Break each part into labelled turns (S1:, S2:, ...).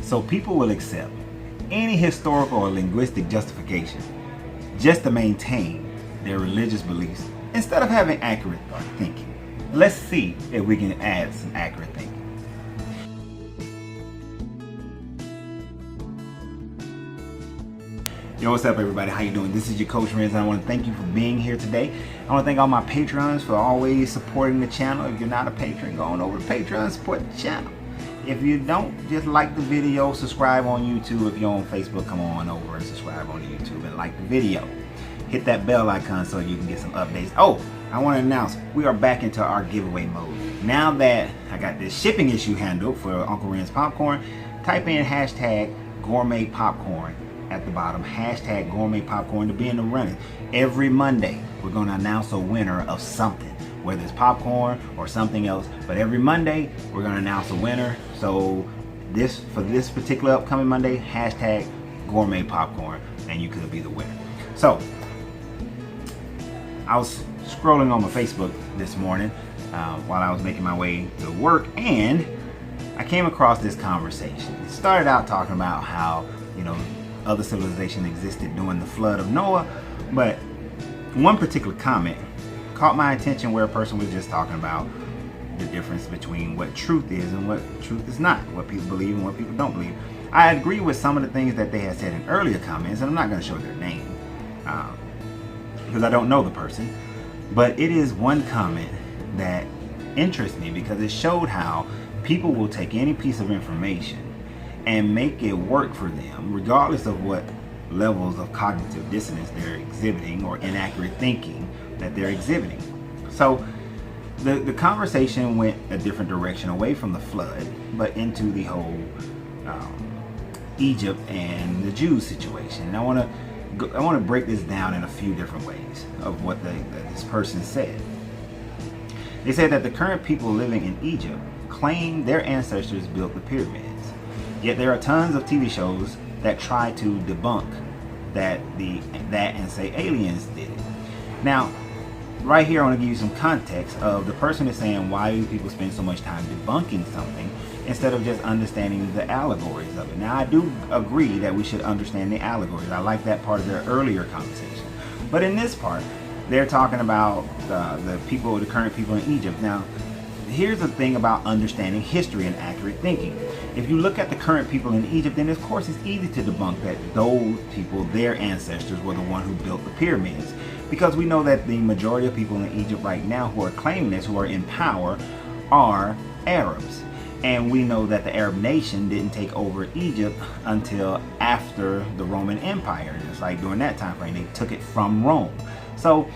S1: So people will accept any historical or linguistic justification just to maintain their religious beliefs instead of having accurate thinking. Let's see if we can add some accurate thinking. Yo, what's up everybody? How you doing? This is your Coach Renz, and I want to thank you for being here today. I want to thank all my Patrons for always supporting the channel. If you're not a patron, go on over to Patreon, support the channel. If you don't, just like the video, subscribe on YouTube. If you're on Facebook, come on over and subscribe on YouTube and like the video. Hit that bell icon so you can get some updates. Oh, I want to announce we are back into our giveaway mode. Now that I got this shipping issue handled for Uncle Ren's Popcorn, type in hashtag gourmet popcorn at the bottom, hashtag gourmet popcorn, to be in the running. Every Monday we're going to announce a winner of something, whether it's popcorn or something else, but every Monday we're going to announce a winner. So for this particular upcoming Monday, hashtag gourmet popcorn, and you could be the winner. So I was scrolling on my Facebook this morning while I was making my way to work, and I came across this conversation. It started out talking about how, other civilization existed during the flood of Noah, but one particular comment caught my attention where a person was just talking about the difference between what truth is and what truth is not, what people believe and what people don't believe. I agree with some of the things that they had said in earlier comments, and I'm not going to show their name because I don't know the person, but it is one comment that interests me because it showed how people will take any piece of information and make it work for them, regardless of what levels of cognitive dissonance they're exhibiting or inaccurate thinking that they're exhibiting. So the conversation went a different direction, away from the flood, but into the whole Egypt and the Jews situation. And I want to break this down in a few different ways of what this person said. They said that the current people living in Egypt claim their ancestors built the pyramids. Yet there are tons of TV shows that try to debunk that and say aliens did it. Now, right here I want to give you some context of the person is saying, why do people spend so much time debunking something instead of just understanding the allegories of it? Now, I do agree that we should understand the allegories. I like that part of their earlier conversation. But in this part, they're talking about the current people in Egypt. Now, here's the thing about understanding history and accurate thinking. If you look at the current people in Egypt, then of course it's easy to debunk that those people, their ancestors, were the one who built the pyramids. Because we know that the majority of people in Egypt right now who are claiming this, who are in power, are Arabs. And we know that the Arab nation didn't take over Egypt until after the Roman Empire. Just like during that time frame, they took it from Rome. So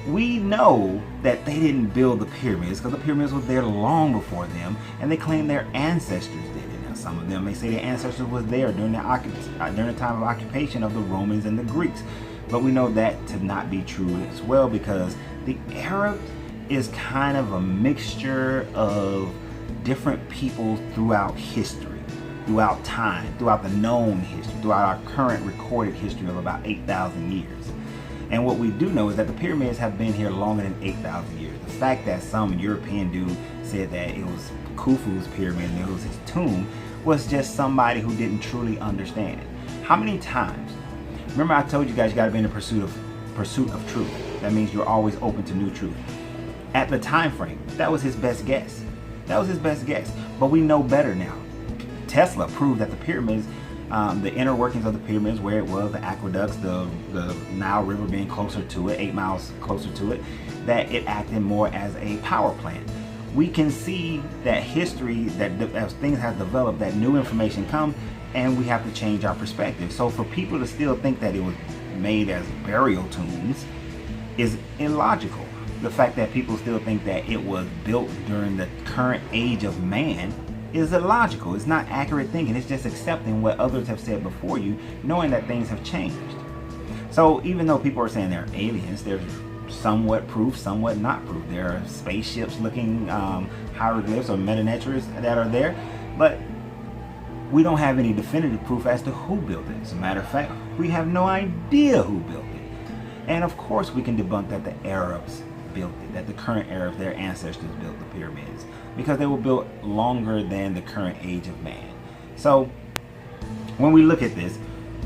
S1: we know that they didn't build the pyramids because the pyramids were there long before them, and they claim their ancestors did it. Now, some of them may say their ancestors was there during the time of occupation of the Romans and the Greeks, but we know that to not be true as well, because the Arab is kind of a mixture of different people throughout history, throughout time, throughout the known history, throughout our current recorded history of about 8,000 years. And what we do know is that the pyramids have been here longer than 8,000 years. The fact that some European dude said that it was Khufu's pyramid and it was his tomb was just somebody who didn't truly understand it. How many times? Remember I told you guys you got to be in the pursuit of truth. That means you're always open to new truth. At the time frame, that was his best guess. That was his best guess. But we know better now. Tesla proved that the pyramids, the inner workings of the pyramids, where it was, the aqueducts, the Nile River being closer to it, 8 miles closer to it, that it acted more as a power plant. We can see that history, that as things have developed, that new information comes, and we have to change our perspective. So for people to still think that it was made as burial tombs is illogical. The fact that people still think that it was built during the current age of man is illogical. It's not accurate thinking. It's just accepting what others have said before you, knowing that things have changed. So even though people are saying they're aliens, there's somewhat proof, somewhat not proof. There are spaceships looking hieroglyphs or meta-netras that are there, but we don't have any definitive proof as to who built it. As a matter of fact, we have no idea who built it. And of course we can debunk that the Arabs built it, that the current Arabs, their ancestors built the pyramids, because they were built longer than the current age of man. So when we look at this,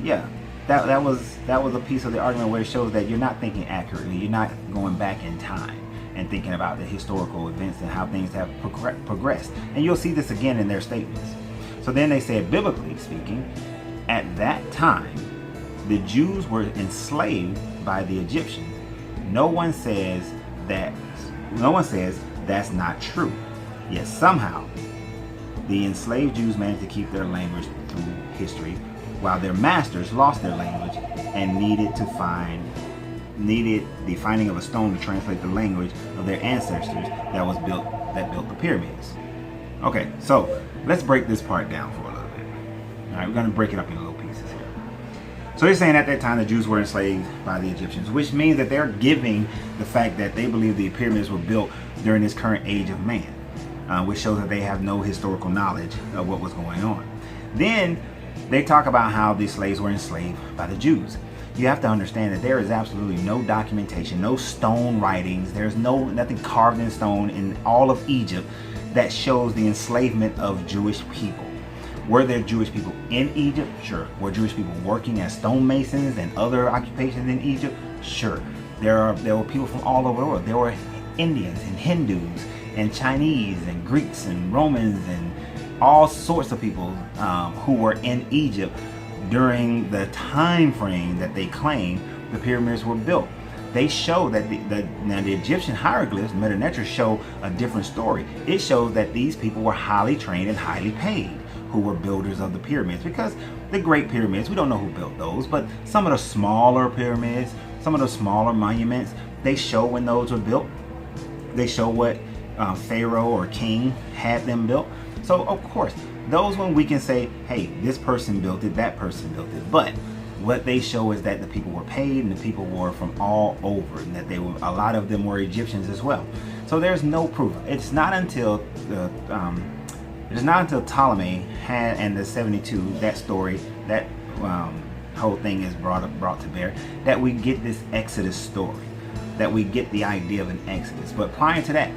S1: yeah, that was a piece of the argument where it shows that you're not thinking accurately. You're not going back in time and thinking about the historical events and how things have progressed. And you'll see this again in their statements. So then they said, biblically speaking, at that time, the Jews were enslaved by the Egyptians. No one says that's not true. Yet somehow, the enslaved Jews managed to keep their language through history, while their masters lost their language and needed the finding of a stone to translate the language of their ancestors that built the pyramids. Okay, so let's break this part down for a little bit. All right, we're going to break it up in little pieces here. So they're saying at that time the Jews were enslaved by the Egyptians, which means that they're giving the fact that they believe the pyramids were built during this current age of man, which shows that they have no historical knowledge of what was going on. Then they talk about how the slaves were enslaved by the Jews. You have to understand that there is absolutely no documentation, no stone writings, there's nothing carved in stone in all of Egypt that shows the enslavement of Jewish people. Were there Jewish people in Egypt? Sure. Were Jewish people working as stonemasons and other occupations in Egypt? Sure. There were people from all over the world. There were Indians and Hindus and Chinese and Greeks and Romans and all sorts of people who were in Egypt during the time frame that they claim the pyramids were built. They show that the Egyptian hieroglyphs, Meta Neter, show a different story. It shows that these people were highly trained and highly paid, who were builders of the pyramids. Because the Great Pyramids, we don't know who built those, but some of the smaller pyramids, some of the smaller monuments, they show when those were built. They show what pharaoh or king had them built. So of course, those when we can say, hey, this person built it, that person built it. But what they show is that the people were paid and the people were from all over, and that a lot of them were Egyptians as well. So there's no proof. It's not until Ptolemy had and the 72, that story, that whole thing is brought to bear, that we get this Exodus story, that we get the idea of an Exodus. But prior to that,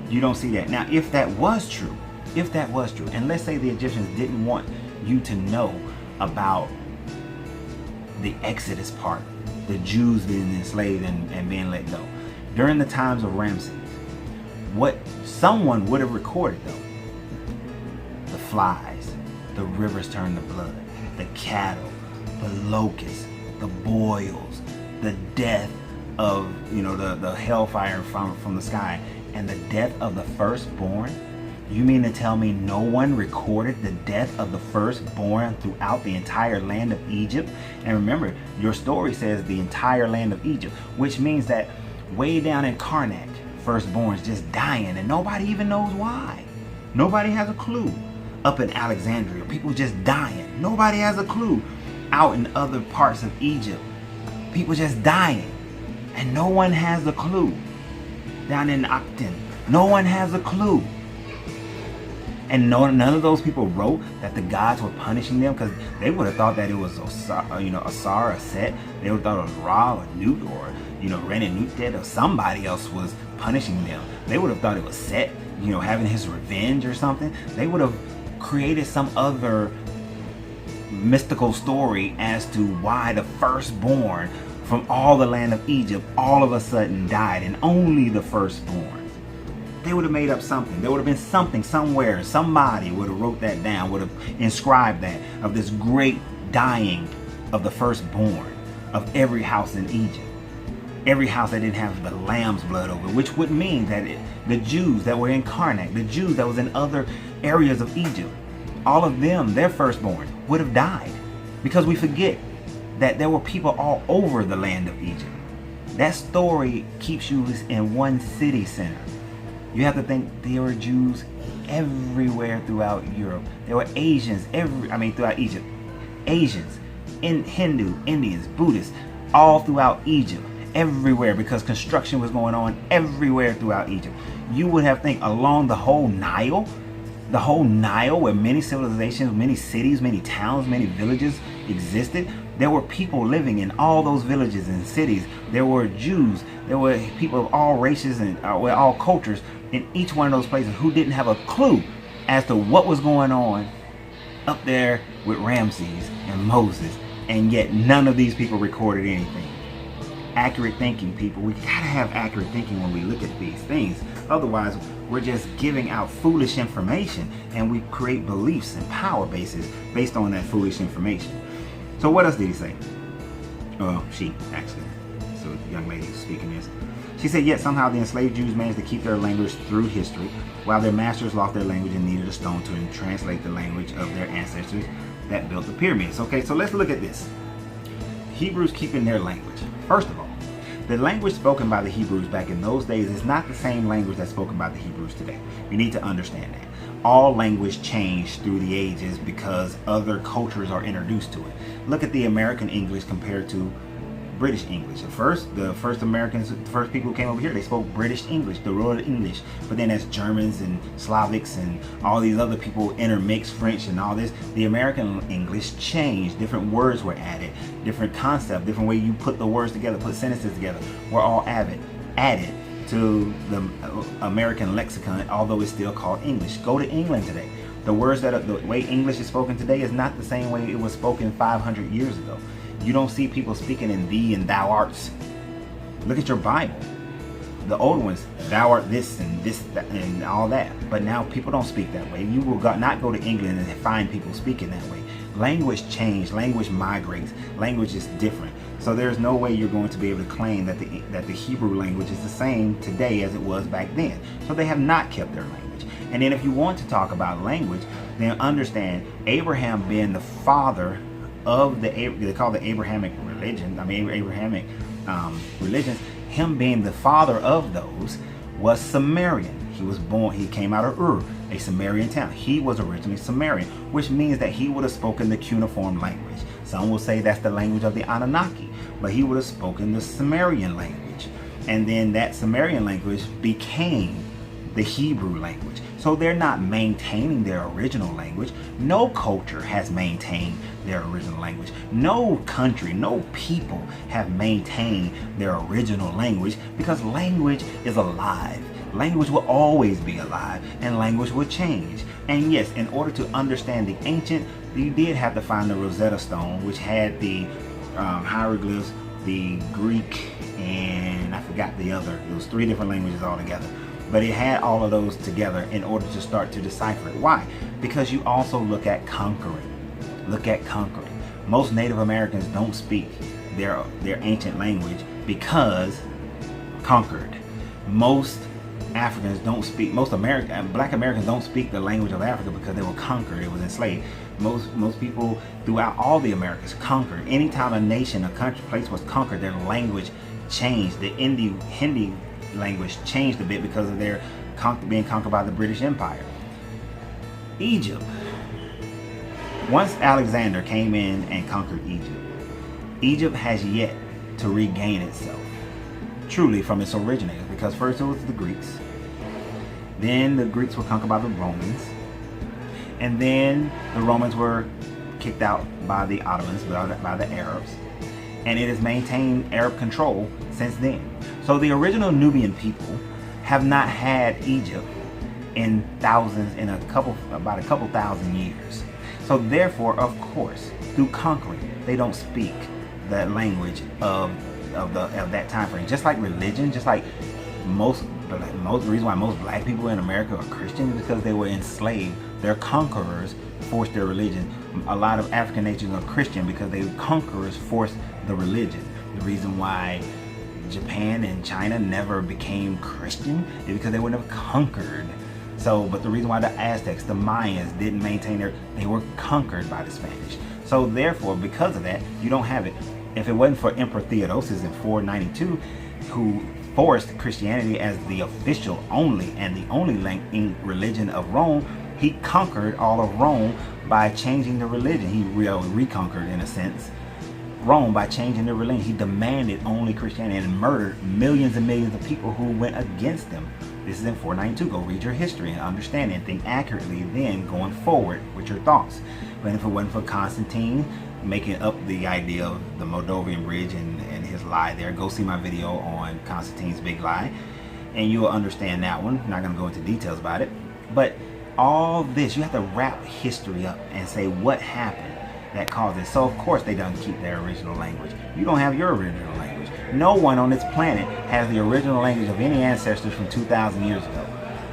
S1: you don't see that. Now, if that was true, and let's say the Egyptians didn't want you to know about the Exodus part, the Jews being enslaved and being let go, during the times of Ramses, what someone would have recorded though, the flies, the rivers turned to blood, the cattle, the locusts, the boils, the death of, the hellfire from the sky, and the death of the firstborn. You mean to tell me no one recorded the death of the firstborn throughout the entire land of Egypt? And remember, your story says the entire land of Egypt, which means that way down in Karnak, firstborns just dying and nobody even knows why. Nobody has a clue. Up in Alexandria, people just dying. Nobody has a clue. Out in other parts of Egypt, people just dying and no one has a clue. Down in Acton, no one has a clue. And none of those people wrote that the gods were punishing them, because they would have thought that it was Asar or Set. They would have thought it was Ra or Nut or Ren-Nuttet or somebody else was punishing them. They would have thought it was Set, having his revenge or something. They would have created some other mystical story as to why the firstborn from all the land of Egypt all of a sudden died, and only the firstborn. They would have made up something. There would have been something somewhere. Somebody would have wrote that down, would have inscribed that, of this great dying of the firstborn of every house in Egypt. Every house that didn't have the lamb's blood over it, which would mean that the Jews that were in Karnak, the Jews that was in other areas of Egypt, all of them, their firstborn, would have died. Because we forget that there were people all over the land of Egypt. That story keeps you in one city center. You have to think there were Jews everywhere throughout Europe. There were Asians throughout Egypt. Asians, Hindu, Indians, Buddhists, all throughout Egypt, everywhere, because construction was going on everywhere throughout Egypt. You would have think along the whole Nile where many civilizations, many cities, many towns, many villages existed. There were people living in all those villages and cities. There were Jews. There were people of all races and all cultures in each one of those places who didn't have a clue as to what was going on up there with Ramses and Moses, and yet none of these people recorded anything. Accurate thinking, people. We gotta have accurate thinking when we look at these things. Otherwise, we're just giving out foolish information, and we create beliefs and power bases based on that foolish information. So what else did he say? She, actually. So the young lady speaking this. She said, yet somehow the enslaved Jews managed to keep their language through history, while their masters lost their language and needed a stone to translate the language of their ancestors that built the pyramids. Okay, so let's look at this. Hebrews keeping their language. First of all, the language spoken by the Hebrews back in those days is not the same language that's spoken by the Hebrews today. You need to understand that. All language changed through the ages because other cultures are introduced to it. Look at the American English compared to British English. At first, the first Americans, the first people who came over here, they spoke British English, the royal English. But then as Germans and Slavics and all these other people intermixed, French and all this, the American English changed. Different words were added, different concepts, different way you put the words together, put sentences together, were all added to the American lexicon, although it's still called English. Go to England today. The words the way English is spoken today is not the same way it was spoken 500 years ago. You don't see people speaking in thee and thou arts. Look at your Bible. The old ones, thou art this and this that, and all that. But now people don't speak that way. You will not go to England and find people speaking that way. Language changed. Language migrates. Language is different. So there's no way you're going to be able to claim that the Hebrew language is the same today as it was back then. So they have not kept their language. And then if you want to talk about language, then understand Abraham being the father of they call the Abrahamic religion. Abrahamic religions. Him being the father of those was Sumerian. He came out of Ur, a Sumerian town. He was originally Sumerian, which means that he would have spoken the cuneiform language. Some will say that's the language of the Anunnaki, but he would have spoken the Sumerian language. And then that Sumerian language became the Hebrew language. So they're not maintaining their original language. No culture has maintained their original language. No country, no people have maintained their original language, because language is alive. Language will always be alive, and language will change. And yes, in order to understand the ancient, you did have to find the Rosetta Stone, which had the hieroglyphs, the Greek, and I forgot the other. It was 3 different languages altogether. But it had all of those together in order to start to decipher it. Why? Because you also look at conquering. Look at conquering. Most Native Americans don't speak their ancient language because conquered. Most Africans don't speak, Black Americans don't speak the language of Africa because they were conquered. It was enslaved. Most people throughout all the Americas conquered. Anytime a nation, a country, place was conquered, their language changed. The Hindi language changed a bit because of their being conquered by the British Empire. Egypt. Once Alexander came in and conquered Egypt, Egypt has yet to regain itself truly from its originators, because first it was the Greeks, then the Greeks were conquered by the Romans, and then the Romans were kicked out by the Ottomans, by the Arabs, and it has maintained Arab control since then. So the original Nubian people have not had Egypt in about a couple thousand years. So therefore, of course, through conquering, they don't speak the language of that time frame. Just like religion, just like the reason why most black people in America are Christians is because they were enslaved. Their conquerors forced their religion. A lot of African nations are Christian because their conquerors forced the religion. The reason why Japan and China never became Christian is because they were never conquered. So, but the reason why the Aztecs, the Mayans didn't maintain they were conquered by the Spanish. So therefore, because of that, you don't have it. If it wasn't for Emperor Theodosius in 492, who forced Christianity as the official only and the only religion of Rome, he conquered all of Rome by changing the religion. He reconquered, in a sense, Rome by changing the religion. He demanded only Christianity and murdered millions and millions of people who went against him. This is in 492. Go read your history and understand it and think accurately then going forward with your thoughts. But if it wasn't for Constantine making up the idea of the Moldovan Bridge and his lie there, go see my video on Constantine's big lie and you will understand that one. I'm not going to go into details about it. But all this, you have to wrap history up and say what happened that caused it. So of course they don't keep their original language. You don't have your original language. No one on this planet has the original language of any ancestors from 2,000 years ago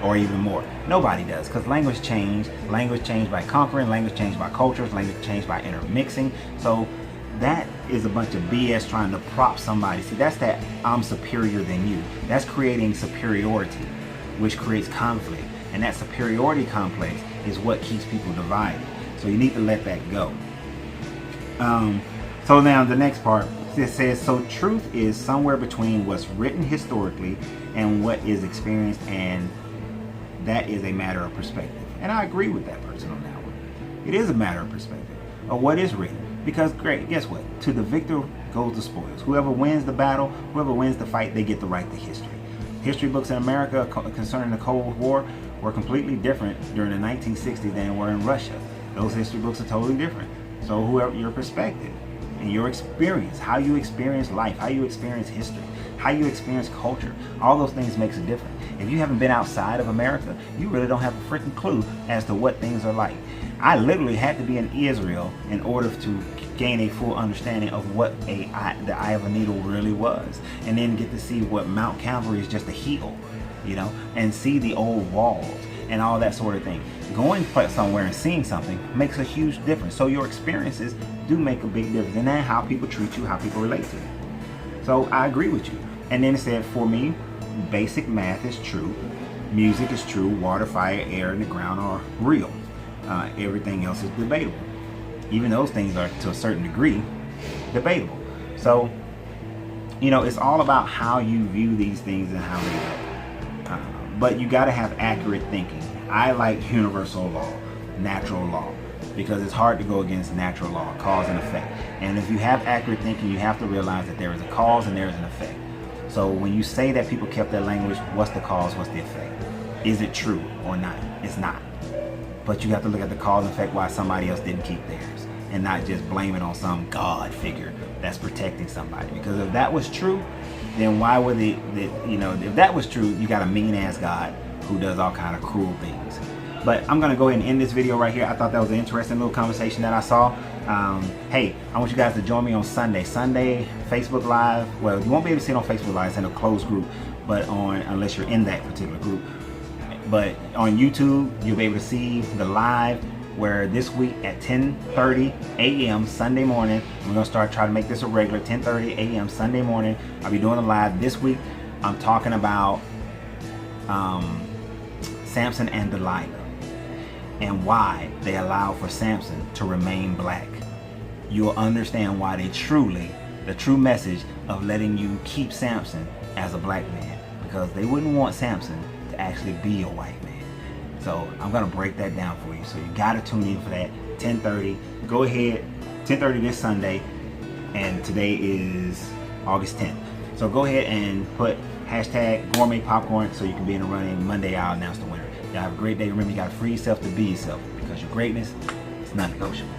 S1: or even more. Nobody does, because language changed by conquering, language changed by cultures, language changed by intermixing. So that is a bunch of BS trying to prop somebody. See, that's that I'm superior than you. That's creating superiority, which creates conflict. And that superiority complex is what keeps people divided. So you need to let that go. So now the next part, it says, so truth is somewhere between what's written historically and what is experienced, and that is a matter of perspective. And I agree with that person on that one. It is a matter of perspective of what is written. Because great, guess what? To the victor goes the spoils. Whoever wins the battle, whoever wins the fight, they get the right to history. History books in America concerning the Cold War were completely different during the 1960s than they were in Russia. Those history books are totally different. So whoever your perspective and your experience, how you experience life, how you experience history, how you experience culture, all those things makes a difference. If you haven't been outside of America, you really don't have a freaking clue as to what things are like. I literally had to be in Israel in order to gain a full understanding of what the eye of a needle really was, and then get to see what Mount Calvary is just a heel, you know, and see the old walls and all that sort of thing. Going somewhere and seeing something makes a huge difference. So your experiences do make a big difference, and then how people treat you, how people relate to you. So I agree with you. And then it said, for me, basic math is true, music is true, water, fire, air, and the ground are real. Everything else is debatable. Even those things are, to a certain degree, debatable. So, you know, it's all about how you view these things and how they go. But you got to have accurate thinking. I like universal law, natural law, because it's hard to go against natural law, cause and effect. And if you have accurate thinking, you have to realize that there is a cause and there is an effect. So when you say that people kept their language, what's the cause, what's the effect? Is it true or not? It's not. But you have to look at the cause and effect why somebody else didn't keep theirs, and not just blame it on some God figure that's protecting somebody. Because if that was true, then why would you know, if that was true, you got a mean ass God who does all kind of cruel things. But I'm gonna go ahead and end this video right here. I thought that was an interesting little conversation that I saw. Hey, I want you guys to join me on Sunday, Facebook Live. Well, you won't be able to see it on Facebook Live, it's in a closed group, but unless you're in that particular group. But on YouTube, you'll be able to see the live, where this week at 10:30 a.m. Sunday morning, we're going to try to make this a regular, 10:30 a.m. Sunday morning. I'll be doing a live this week. I'm talking about Samson and Delilah, and why they allow for Samson to remain black. You'll understand why the true message of letting you keep Samson as a black man, because they wouldn't want Samson to actually be a white man. So I'm gonna break that down for you. So you gotta tune in for that. 10:30. Go ahead. 10:30 this Sunday, and today is August 10th. So go ahead and put hashtag gourmet popcorn so you can be in the running. Monday I'll announce the winner. Y'all have a great day. Remember, you gotta free yourself to be yourself, because your greatness is non-negotiable.